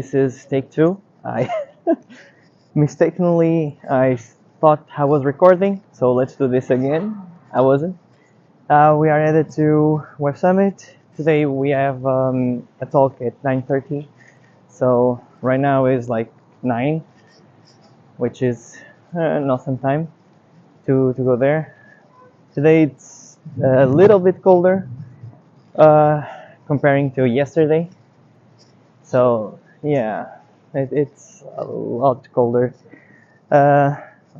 this is take two. I mistakenly I thought I was recording, so let's do this again. I wasn't. We are headed to Websummit. Today we have a talk at 9:30. So right now is like 9, which is an awesome time to go there. Today it's a little bit colder comparing to yesterday. So yeah, it's a lot colder.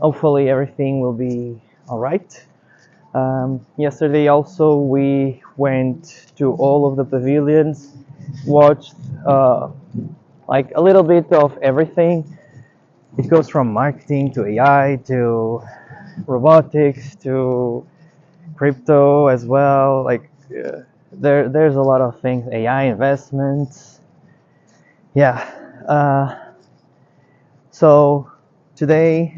Hopefully everything will be all right. Yesterday also we went to all of the pavilions, watched like a little bit of everything. It goes from marketing to AI to robotics to crypto as well. Like there's a lot of things. AI investments. Yeah. So today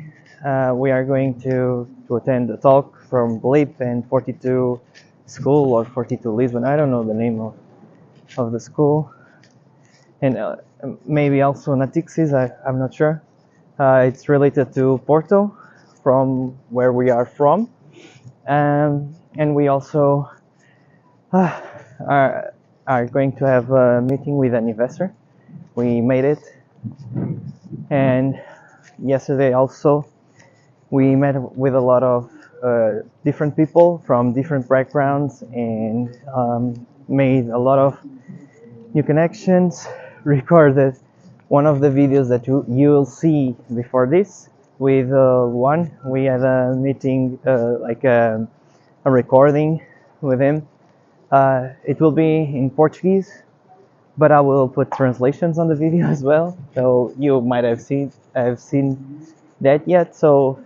we are going to attend a talk from BLIP and 42 school or 42 Lisbon. I don't know the name of the school. And maybe also Natixis, I'm not sure. It's related to Porto, from where we are from. And we also are going to have a meeting with an investor. We made it. And yesterday also we met with a lot of different people from different backgrounds and made a lot of new connections. Recorded one of the videos that you'll see before this with one. We had a meeting, like a recording with him. It will be in Portuguese, but I will put translations on the video as well. So you might have seen that yet. So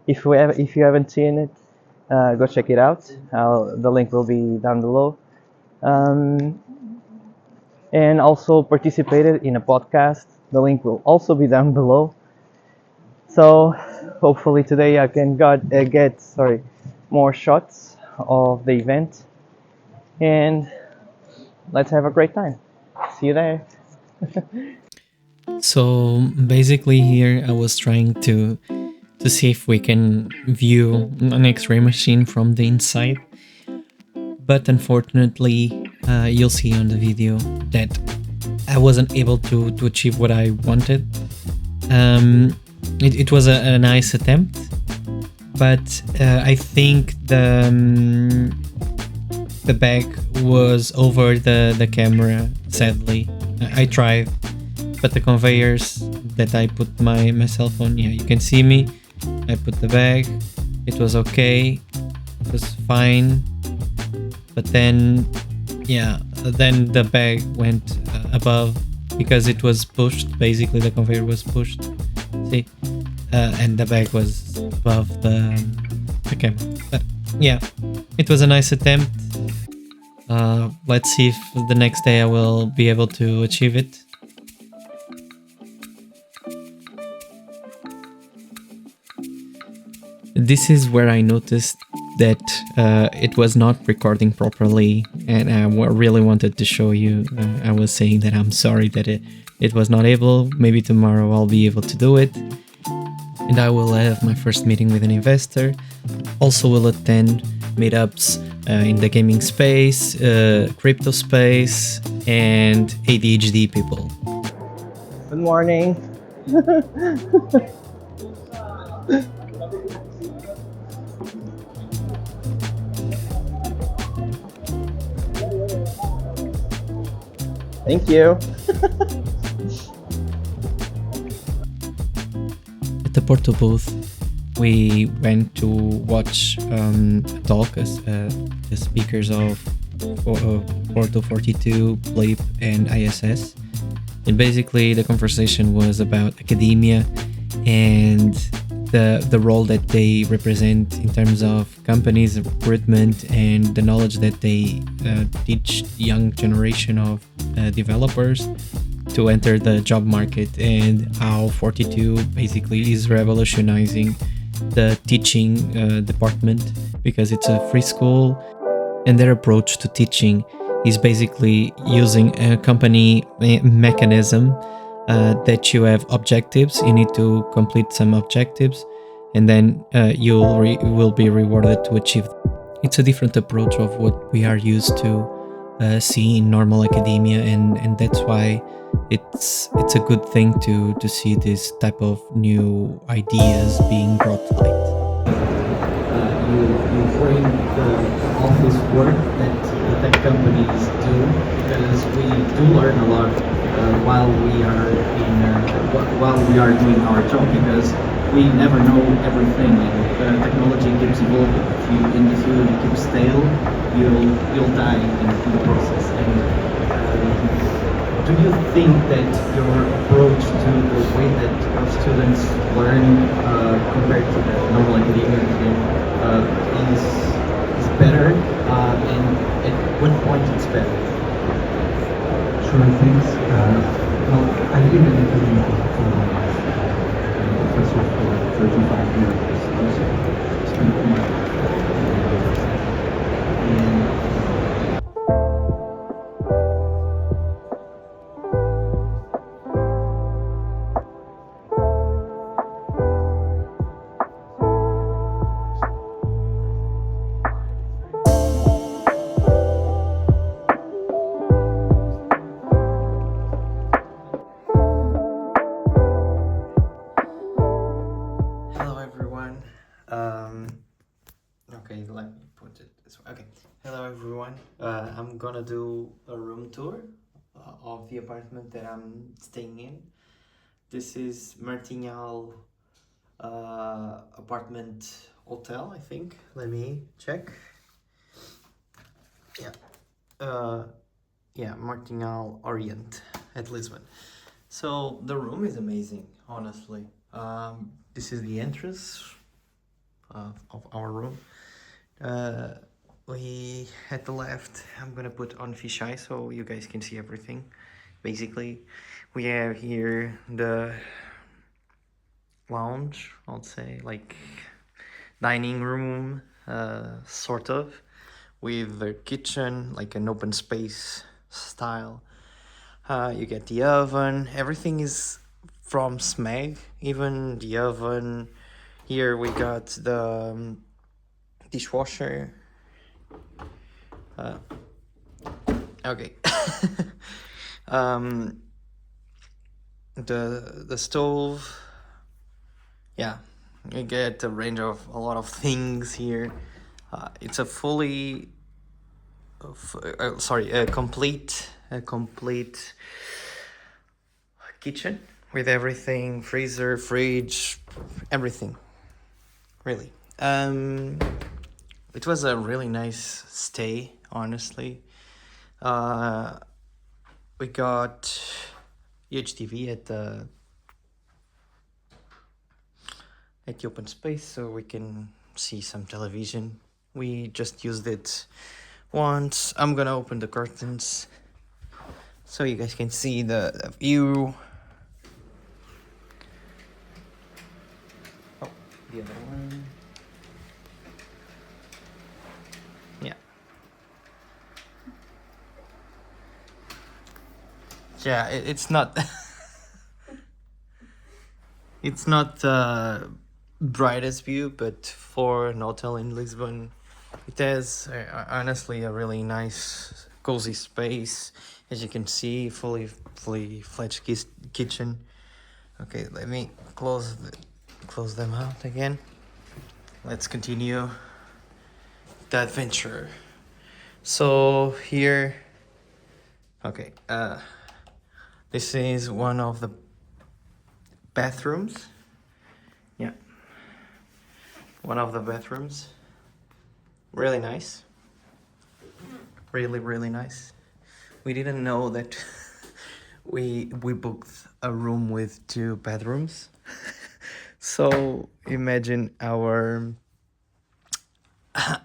if you haven't seen it, go check it out. The link will be down below. And also participated in a podcast. The link will also be down below. So hopefully today I can get more shots of the event, and let's have a great time. See you there. So basically here I was trying to see if we can view an X-ray machine from the inside, but unfortunately you'll see on the video that I wasn't able to achieve what I wanted. It was a nice attempt, but I think the bag was over the camera, sadly. I tried, but the conveyors that I put my cell phone, yeah, you can see me. I put the bag, it was okay, it was fine, but then, yeah, then the bag went above because it was pushed. Basically the conveyor was pushed, see, and the bag was above the camera. But yeah, it was a nice attempt. Let's see if the next day I will be able to achieve it. This is where I noticed that it was not recording properly, and I really wanted to show you. I was saying that I'm sorry that it was not able. Maybe tomorrow I'll be able to do it, and I will have my first meeting with an investor. Also will attend meetups in the gaming space, crypto space, and ADHD people. Good morning. Thank you. At the Porto booth, we went to watch a talk as the speakers of Porto42 BLIP and ISS. And basically the conversation was about academia and the role that they represent in terms of companies, recruitment, and the knowledge that they teach the young generation of developers to enter the job market, and how 42 basically is revolutionizing the teaching department because it's a free school, and their approach to teaching is basically using a company mechanism that you have objectives. You need to complete some objectives, and then you will be rewarded to achieve them. It's a different approach of what we are used to see in normal academia, and that's why it's a good thing to see this type of new ideas being brought to light. You frame the office work that the tech companies do, because we do learn a lot while we are doing our job, because we never know everything, and technology keeps evolving. If you keep stale, you'll die in the process. And do you think that your approach to the way that our students learn compared to the normal academia is better, and at what point it's better? Sure, thanks. Well, I've been an academic professor for 35 years, so spent my and Hello everyone. Okay, let me put it this way. Okay. Hello everyone. I'm gonna do a room tour of the apartment that I'm staying in. This is Martinhal apartment hotel, I think. Let me check. Yeah, Martinhal Orient at Lisbon. So the room is amazing, honestly. This is the entrance of our room. We at the left, I'm gonna put on fisheye so you guys can see everything. Basically, we have here the lounge, I'll say, like dining room, sort of, with the kitchen, like an open space style. You get the oven. Everything is from Smeg, even the oven. Here we got the dishwasher. Okay. The stove. Yeah, you get a range of a lot of things here. It's a fully, a complete kitchen with everything, freezer, fridge, everything. Really. It was a really nice stay, honestly. We got huge TV at the open space, so we can see some television. We just used it once. I'm gonna open the curtains so you guys can see the view. Oh, the other one. Yeah. Yeah, it's not it's not brightest view, but for an hotel in Lisbon, it has honestly a really nice cozy space. As you can see, fully fledged kitchen. Okay, let me close them out again. Let's continue the adventure. So here, okay, this is one of the bathrooms. Yeah, one of the bathrooms. Really nice. Really nice. We didn't know that we booked a room with 2 bedrooms. So imagine our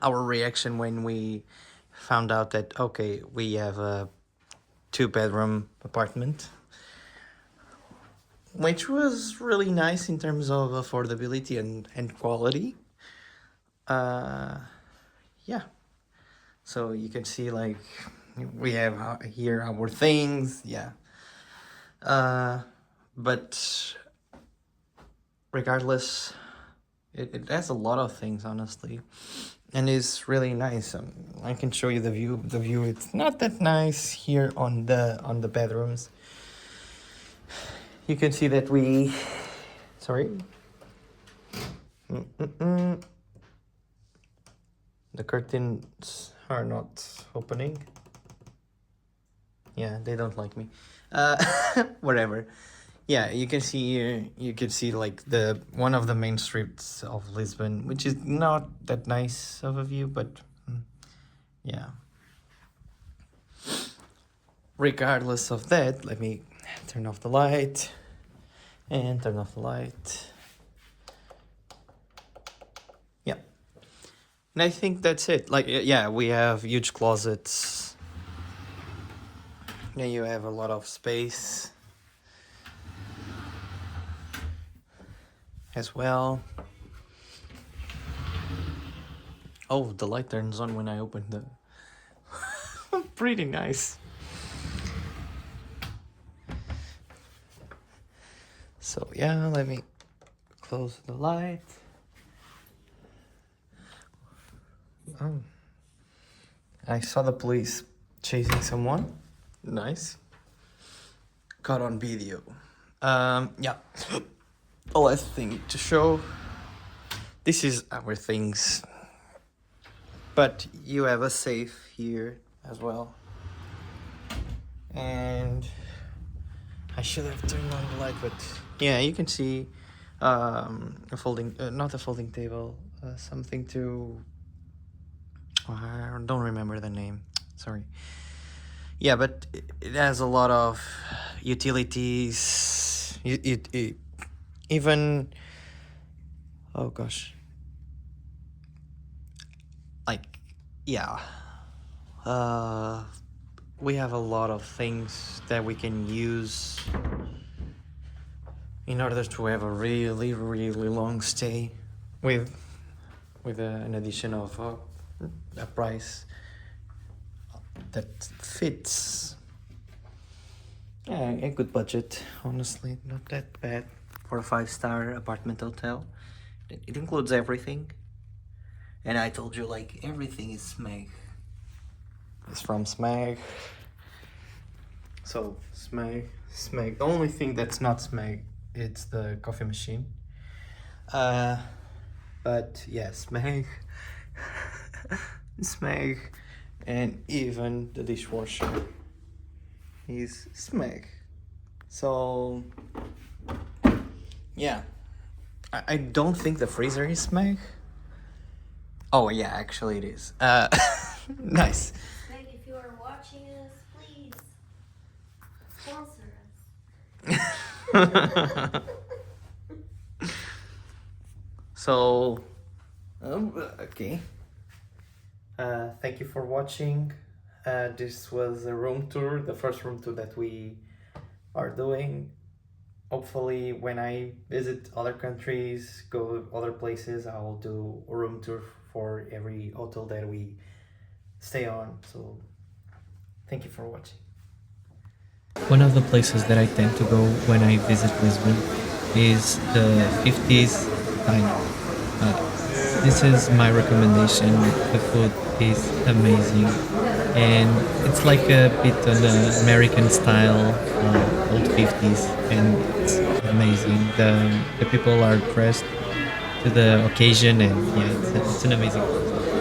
reaction when we found out that, okay, we have a 2-bedroom apartment, which was really nice in terms of affordability and quality. Yeah, so you can see like we have here our things, yeah. But regardless, it has a lot of things, honestly, and it's really nice. I can show you the view. The view, it's not that nice here on the bedrooms. You can see that we, sorry. The curtains are not opening. Yeah, they don't like me. Whatever. Yeah, you can see here, you can see like the one of the main streets of Lisbon, which is not that nice of a view, but yeah. Regardless of that, let me turn off the light and turn off the light. Yeah. And I think that's it. Like, yeah, we have huge closets. Then you have a lot of space as well. Oh, the light turns on when I open the... Pretty nice. So yeah, let me close the light. Oh, I saw the police chasing someone. Nice. Caught on video. Yeah. The last thing to show. This is our things. But you have a safe here as well. And I should have turned on the light, but yeah, you can see a folding, not a folding table, something to, I don't remember the name, sorry. Yeah, but it has a lot of utilities, it even, oh gosh, like, yeah, we have a lot of things that we can use in order to have a really, really long stay with an addition of a price that fits a good budget, honestly, not that bad for a 5-star apartment hotel. It includes everything, and I told you, like, everything is SMAG. It's from SMAG. So SMAG. The only thing that's not SMAG, it's the coffee machine. But yeah, SMAG. SMAG, and even the dishwasher is SMAG. So yeah, I don't think the freezer is SMAG. Oh yeah, actually it is. Nice. Meg, if you are watching us, please sponsor us. So, okay. Thank you for watching. This was a room tour, the first room tour that we are doing. Hopefully, when I visit other countries, go other places, I will do a room tour for every hotel that we stay on. So, thank you for watching. One of the places that I tend to go when I visit Lisbon is the 50s diner. This is my recommendation. The food is amazing, and it's like a bit on the American style, old 50s, and it's amazing. The people are dressed to the occasion, and yeah, it's an amazing place.